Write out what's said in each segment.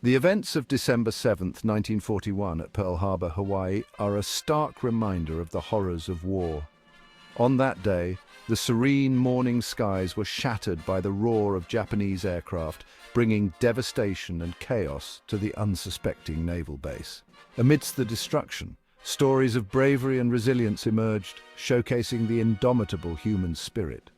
The events of December 7, 1941 at Pearl Harbor, Hawaii are a stark reminder of the horrors of war. On that day, the serene morning skies were shattered by the roar of Japanese aircraft, bringing devastation and chaos to the unsuspecting naval base. Amidst the destruction, stories of bravery and resilience emerged, showcasing the indomitable human spirit.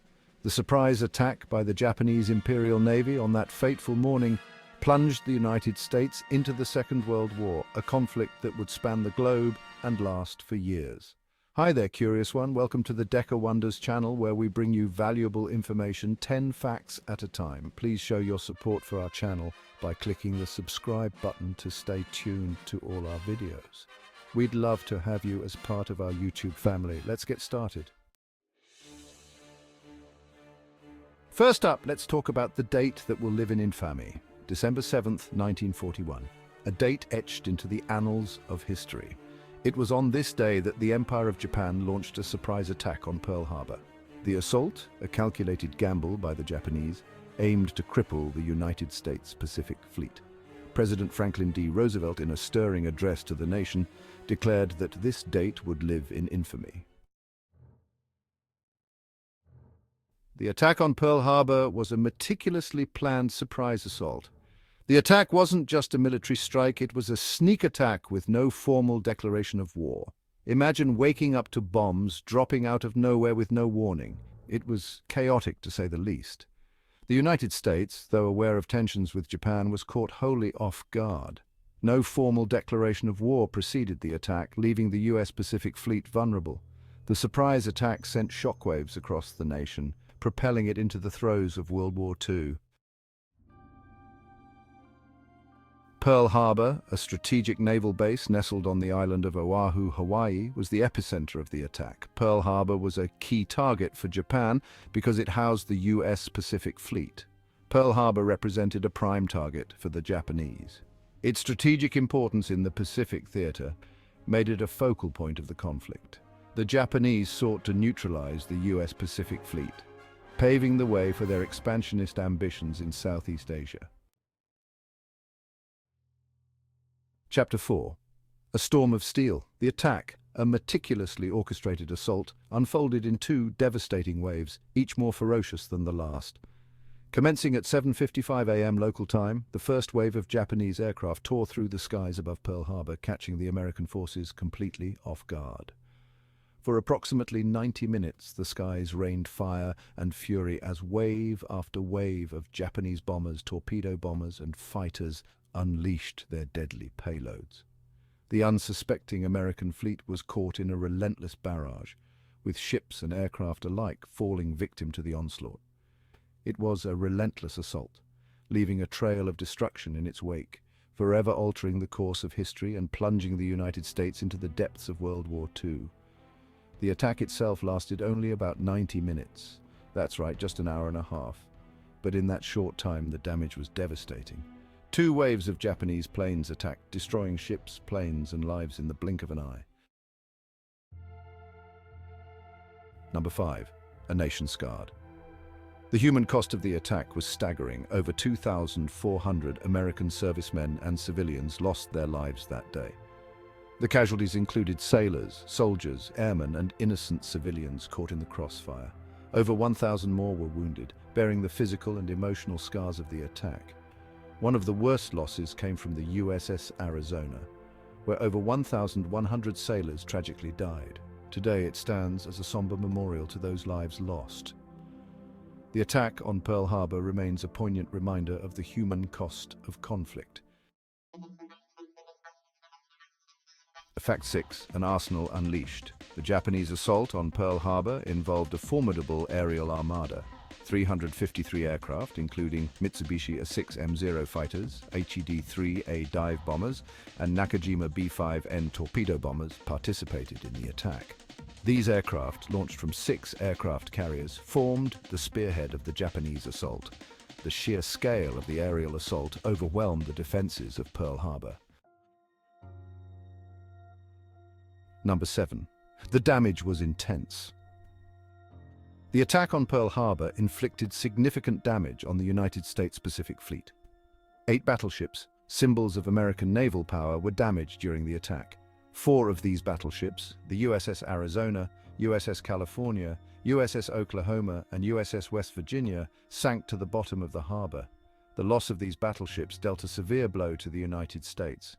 The surprise attack by the Japanese Imperial Navy on that fateful morning plunged the United States into the Second World War, a conflict that would span the globe and last for years. Hi there, curious one. Welcome to the Decker Wonders channel, where we bring you valuable information 10 facts at a time. Please show your support for our channel by clicking the subscribe button to stay tuned to all our videos. We'd love to have you as part of our YouTube family. Let's get started. First up, let's talk about the date that will live in infamy. December 7th, 1941, a date etched into the annals of history. It was on this day that the Empire of Japan launched a surprise attack on Pearl Harbor. The assault, a calculated gamble by the Japanese, aimed to cripple the United States Pacific Fleet. President Franklin D. Roosevelt, in a stirring address to the nation, declared that this date would live in infamy. The attack on Pearl Harbor was a meticulously planned surprise assault. The attack wasn't just a military strike, it was a sneak attack with no formal declaration of war. Imagine waking up to bombs dropping out of nowhere with no warning. It was chaotic, to say the least. The United States, though aware of tensions with Japan, was caught wholly off guard. No formal declaration of war preceded the attack, leaving the U.S. Pacific Fleet vulnerable. The surprise attack sent shockwaves across the nation, propelling it into the throes of World War II. Pearl Harbor, a strategic naval base nestled on the island of Oahu, Hawaii, was the epicenter of the attack. Pearl Harbor was a key target for Japan because it housed the U.S. Pacific Fleet. Pearl Harbor represented a prime target for the Japanese. Its strategic importance in the Pacific theater made it a focal point of the conflict. The Japanese sought to neutralize the U.S. Pacific Fleet, paving the way for their expansionist ambitions in Southeast Asia. Chapter 4. A Storm of Steel. The attack, a meticulously orchestrated assault, unfolded in two devastating waves, each more ferocious than the last. Commencing at 7:55 a.m. local time, the first wave of Japanese aircraft tore through the skies above Pearl Harbor, catching the American forces completely off guard. For approximately 90 minutes, the skies rained fire and fury as wave after wave of Japanese bombers, torpedo bombers, and fighters unleashed their deadly payloads. The unsuspecting American fleet was caught in a relentless barrage, with ships and aircraft alike falling victim to the onslaught. It was a relentless assault, leaving a trail of destruction in its wake, forever altering the course of history and plunging the United States into the depths of World War II. The attack itself lasted only about 90 minutes. That's right, just an hour and a half. But in that short time, the damage was devastating. Two waves of Japanese planes attacked, destroying ships, planes, and lives in the blink of an eye. Number 5. A nation scarred. The human cost of the attack was staggering. Over 2,400 American servicemen and civilians lost their lives that day. The casualties included sailors, soldiers, airmen, and innocent civilians caught in the crossfire. Over 1,000 more were wounded, bearing the physical and emotional scars of the attack. One of the worst losses came from the USS Arizona, where over 1,100 sailors tragically died. Today it stands as a somber memorial to those lives lost. The attack on Pearl Harbor remains a poignant reminder of the human cost of conflict. Fact 6. An arsenal unleashed. The Japanese assault on Pearl Harbor involved a formidable aerial armada. 353 aircraft, including Mitsubishi A6M0 fighters, HED-3A dive bombers, and Nakajima B-5N torpedo bombers, participated in the attack. These aircraft, launched from 6 aircraft carriers, formed the spearhead of the Japanese assault. The sheer scale of the aerial assault overwhelmed the defenses of Pearl Harbor. Number 7. The damage was intense. The attack on Pearl Harbor inflicted significant damage on the United States Pacific Fleet. 8 battleships, symbols of American naval power, were damaged during the attack. 4 of these battleships, the USS Arizona, USS California, USS Oklahoma, and USS West Virginia, sank to the bottom of the harbor. The loss of these battleships dealt a severe blow to the United States.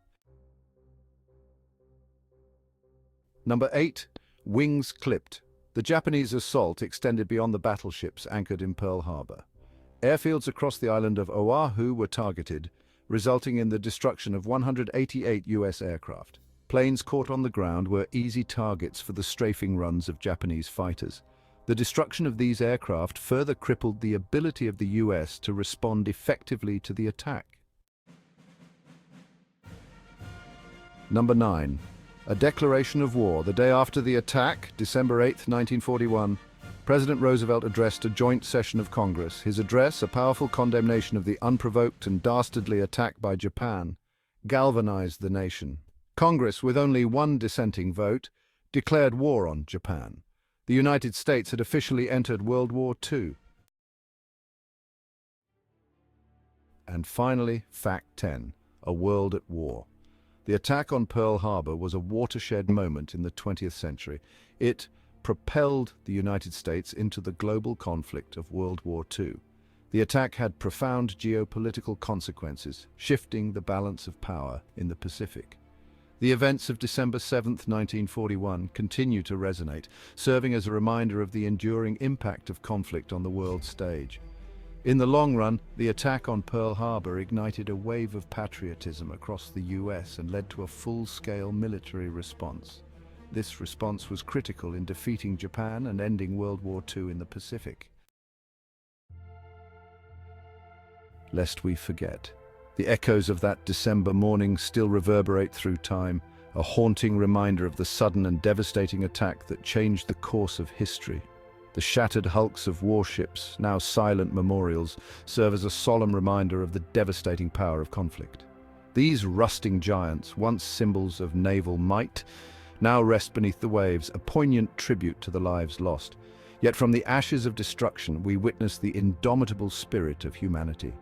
Number 8. Wings clipped. The Japanese assault extended beyond the battleships anchored in Pearl Harbor. Airfields across the island of Oahu were targeted, resulting in the destruction of 188 U.S. aircraft. Planes caught on the ground were easy targets for the strafing runs of Japanese fighters. The destruction of these aircraft further crippled the ability of the U.S. to respond effectively to the attack. Number 9. A declaration of war. The day after the attack, December 8, 1941, President Roosevelt addressed a joint session of Congress. His address, a powerful condemnation of the unprovoked and dastardly attack by Japan, galvanized the nation. Congress, with only one dissenting vote, declared war on Japan. The United States had officially entered World War II. And finally, Fact 10, a world at war. The attack on Pearl Harbor was a watershed moment in the 20th century. It propelled the United States into the global conflict of World War II. The attack had profound geopolitical consequences, shifting the balance of power in the Pacific. The events of December 7, 1941 continue to resonate, serving as a reminder of the enduring impact of conflict on the world stage. In the long run, the attack on Pearl Harbor ignited a wave of patriotism across the U.S. and led to a full-scale military response. This response was critical in defeating Japan and ending World War II in the Pacific. Lest we forget, the echoes of that December morning still reverberate through time, a haunting reminder of the sudden and devastating attack that changed the course of history. The shattered hulks of warships, now silent memorials, serve as a solemn reminder of the devastating power of conflict. These rusting giants, once symbols of naval might, now rest beneath the waves, a poignant tribute to the lives lost. Yet from the ashes of destruction, we witness the indomitable spirit of humanity.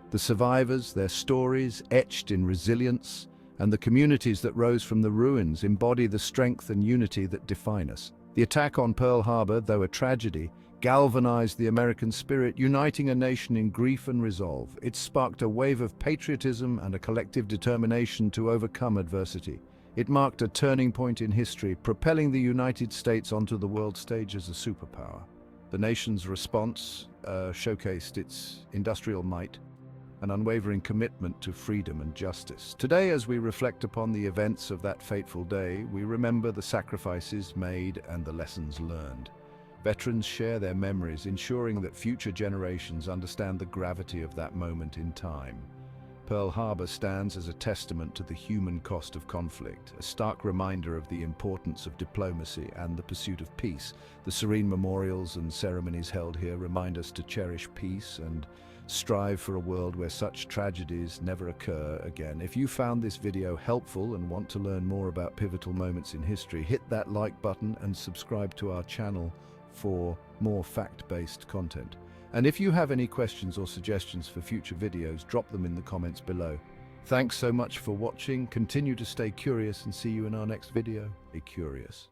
The survivors, their stories etched in resilience, and the communities that rose from the ruins embody the strength and unity that define us. The attack on Pearl Harbor, though a tragedy, galvanized the American spirit, uniting a nation in grief and resolve. It sparked a wave of patriotism and a collective determination to overcome adversity. It marked a turning point in history, propelling the United States onto the world stage as a superpower. The nation's response showcased its industrial might, an unwavering commitment to freedom and justice. Today, as we reflect upon the events of that fateful day, we remember the sacrifices made and the lessons learned. Veterans share their memories, ensuring that future generations understand the gravity of that moment in time. Pearl Harbor stands as a testament to the human cost of conflict, a stark reminder of the importance of diplomacy and the pursuit of peace. The serene memorials and ceremonies held here remind us to cherish peace and strive for a world where such tragedies never occur again. If you found this video helpful and want to learn more about pivotal moments in history, hit that like button and subscribe to our channel for more fact-based content. And if you have any questions or suggestions for future videos, drop them in the comments below. Thanks so much for watching. Continue to stay curious and see you in our next video. Be curious.